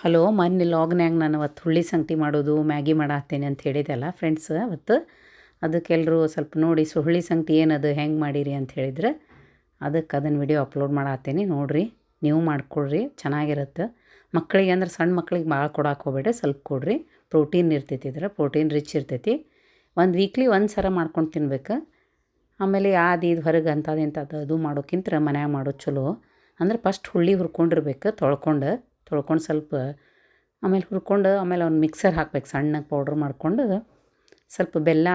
Hello, ಮೊನ್ನೆ ಲಾಗ್ನ್ಯಾಗ ನಾನು ಅವತ್ತು ಹುಳ್ಳಿ ಸಂಗಟಿ ಮಾಡೋದು ಮ್ಯಾಗಿ ಮಾಡಾತ್ತೇನೆ ಅಂತ ಹೇಳಿದೆಲ್ಲ ಫ್ರೆಂಡ್ಸ್. ಅವತ್ತು ಅದಕ್ಕೆಲ್ಲರೂ ಸ್ವಲ್ಪ ನೋಡಿ ಹುಳ್ಳಿ ಸಂಗಟಿ ಏನದು ಹೆಂಗೆ ಮಾಡೀರಿ ಅಂತ ಹೇಳಿದ್ರೆ ಅದಕ್ಕೆ ಅದನ್ನು ವಿಡಿಯೋ ಅಪ್ಲೋಡ್ ಮಾಡಾತ್ತೇನೆ. ನೋಡಿರಿ, ನೀವು ಮಾಡ್ಕೊಡ್ರಿ, ಚೆನ್ನಾಗಿರುತ್ತೆ. ಮಕ್ಕಳಿಗೆ ಅಂದ್ರೆ ಸಣ್ಣ ಮಕ್ಳಿಗೆ ಭಾಳ ಕೊಡಕ್ಕೆ ಹೋಗ್ಬೇಡ್ರಿ, ಸ್ವಲ್ಪ ಕೊಡ್ರಿ. ಪ್ರೋಟೀನ್ ಇರ್ತೈತಿ, ಇದ್ರೆ ಪ್ರೋಟೀನ್ ರಿಚ್ ಇರ್ತೈತಿ. ಒಂದು ವೀಕ್ಲಿ ಒಂದು ಸಲ ಮಾಡ್ಕೊಂಡು ತಿನ್ಬೇಕು. ಆಮೇಲೆ ಇದು ಹೊರಗೆ ಅಂಥದ್ದು ಇಂಥದ್ದು ಅದು ಮಾಡೋಕ್ಕಿಂತ ಮನ್ಯಾಗ ಮಾಡೋದು ಚಲೋ. ಅಂದ್ರೆ ಫಸ್ಟ್ ಹುಳ್ಳಿ ಹುರ್ಕೊಂಡಿರ್ಬೇಕು, ತೊಳ್ಕೊಂಡು ಸ್ವಲ್ಪ ಆಮೇಲೆ ಹುರ್ಕೊಂಡು ಆಮೇಲೆ ಅವ್ನು ಮಿಕ್ಸರ್ ಹಾಕ್ಬೇಕು, ಸಣ್ಣಗೆ ಪೌಡ್ರ್ ಮಾಡ್ಕೊಂಡು ಸ್ವಲ್ಪ ಬೆಲ್ಲ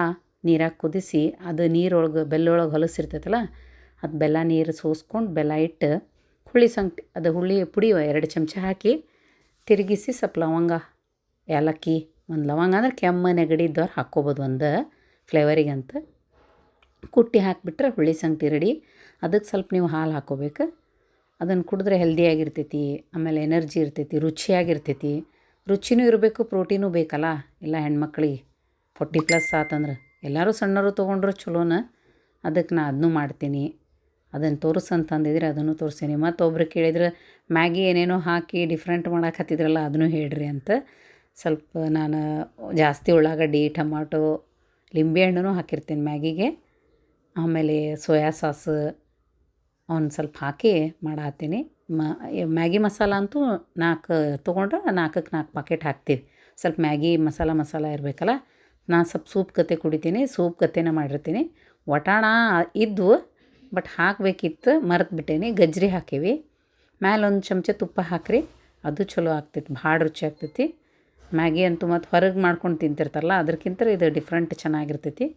ನೀರಾಗ ಕುದಿಸಿ ಅದು ನೀರೊಳಗೆ ಬೆಲ್ಲೊಳಗೆ ಹೊಲಸಿರ್ತೈತಲ್ಲ ಅದು ಬೆಲ್ಲ ನೀರು ಸೋಸ್ಕೊಂಡು ಬೆಲ್ಲ ಇಟ್ಟು ಹುಳ್ಳಿ ಸಂಗಟಿ ಅದು ಹುಳ್ಳಿ ಪುಡಿ 2 ಚಮಚ ಹಾಕಿ ತಿರುಗಿಸಿ ಸ್ವಲ್ಪ ಲವಂಗ, ಏಲಕ್ಕಿ, ಒಂದು ಲವಂಗ ಅಂದ್ರೆ ಕೆಮ್ಮು ನೆಗಡಿ ಇದ್ದವ್ರು ಹಾಕ್ಕೋಬೋದು, ಒಂದು ಫ್ಲೇವರಿಗಂತ ಕುಟ್ಟಿ ಹಾಕಿಬಿಟ್ರೆ ಹುಳ್ಳಿ ಸಂಗಟಿ ರೆಡಿ. ಅದಕ್ಕೆ ಸ್ವಲ್ಪ ನೀವು ಹಾಲು ಹಾಕ್ಕೋಬೇಕು. ಅದನ್ನು ಕುಡಿದ್ರೆ ಹೆಲ್ದಿಯಾಗಿರ್ತೈತಿ, ಆಮೇಲೆ ಎನರ್ಜಿ ಇರ್ತೈತಿ, ರುಚಿಯಾಗಿರ್ತೈತಿ. ರುಚಿನೂ ಇರಬೇಕು, ಪ್ರೋಟೀನೂ ಬೇಕಲ್ಲ. ಎಲ್ಲ ಹೆಣ್ಮಕ್ಳಿಗೆ 40+ ಆತಂದ್ರೆ ಎಲ್ಲರೂ ಸಣ್ಣವರು ತೊಗೊಂಡ್ರು ಚಲೋನ. ಅದಕ್ಕೆ ನಾನು ಅದನ್ನೂ ಮಾಡ್ತೀನಿ. ಅದನ್ನು ತೋರಿಸಂತಂದಿದ್ರೆ ಅದನ್ನು ತೋರಿಸ್ತೀನಿ. ಮತ್ತೊಬ್ರು ಕೇಳಿದ್ರೆ ಮ್ಯಾಗಿ ಏನೇನೋ ಹಾಕಿ ಡಿಫ್ರೆಂಟ್ ಮಾಡಾಕತ್ತಿದ್ರಲ್ಲ ಅದನ್ನೂ ಹೇಳ್ರಿ ಅಂತ. ಸ್ವಲ್ಪ ನಾನು ಜಾಸ್ತಿ ಉಳ್ಳಾಗಡ್ಡಿ, ಟಮಾಟೊ, ಲಿಂಬೆಹಣ್ಣು ಹಾಕಿರ್ತೀನಿ ಮ್ಯಾಗಿಗೆ. ಆಮೇಲೆ ಸೋಯಾ ಸಾಸ್ ಅವ್ನು ಸ್ವಲ್ಪ ಹಾಕಿ ಮಾಡಾತ್ತೀನಿ. ಮ್ಯಾಗಿ ಮಸಾಲ ಅಂತೂ 4 ತೊಗೊಂಡ್ರೆ 4ಕ್ಕೆ 4 ಪಾಕೆಟ್ ಹಾಕ್ತೀವಿ. ಸ್ವಲ್ಪ ಮ್ಯಾಗಿ ಮಸಾಲ ಇರಬೇಕಲ್ಲ. ನಾನು ಸ್ವಲ್ಪ ಸೂಪ್ ಕತೆ ಕುಡಿತೀನಿ, ಸೂಪ್ ಕತೆನ ಮಾಡಿರ್ತೀನಿ. ವಟಾಣ ಇದ್ವು ಬಟ್ ಹಾಕಬೇಕಿತ್ತು, ಮರೆತುಬಿಟ್ಟೇನಿ. ಗಜ್ರಿ ಹಾಕೀವಿ. ಮ್ಯಾಲೆ 1 ಚಮಚ ತುಪ್ಪ ಹಾಕಿರಿ, ಅದು ಚಲೋ ಆಗ್ತೈತಿ, ಭಾಳ ರುಚಿ ಆಗ್ತೈತಿ. ಮ್ಯಾಗಿ ಅಂತೂ ಮತ್ತು ಹೊರಗೆ ಮಾಡ್ಕೊಂಡು ತಿಂತಿರ್ತಾರಲ್ಲ ಅದಕ್ಕಿಂತ ಇದು ಡಿಫ್ರೆಂಟ್ ಚೆನ್ನಾಗಿರ್ತೈತಿ.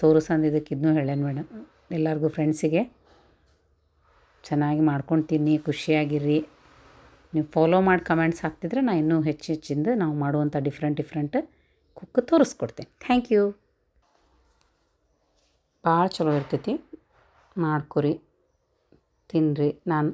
ತೋರಿಸಂದಿದ್ದಕ್ಕೆ ಇದನ್ನೂ ಹೇಳೇನು ಮೇಡಮ್. ಎಲ್ಲರಿಗೂ ಫ್ರೆಂಡ್ಸಿಗೆ ಚೆನ್ನಾಗಿ ಮಾಡ್ಕೊಂಡು ತಿನ್ನಿ, ಖುಷಿಯಾಗಿರ್ರಿ. ನೀವು ಫಾಲೋ ಮಾಡಿ ಕಮೆಂಟ್ಸ್ ಹಾಕ್ತಿದ್ರೆ ನಾನು ಇನ್ನೂ ಹೆಚ್ಚಿಂದ ನಾವು ಮಾಡುವಂಥ ಡಿಫ್ರೆಂಟ್ ಕುಕ್ ತೋರಿಸ್ಕೊಡ್ತೇನೆ. Thank you. ಭಾಳ ಚಲೋ ಇರ್ತೈತಿ, ಮಾಡ್ಕೊರಿ, ತಿನ್ನಿರಿ. ನಾನು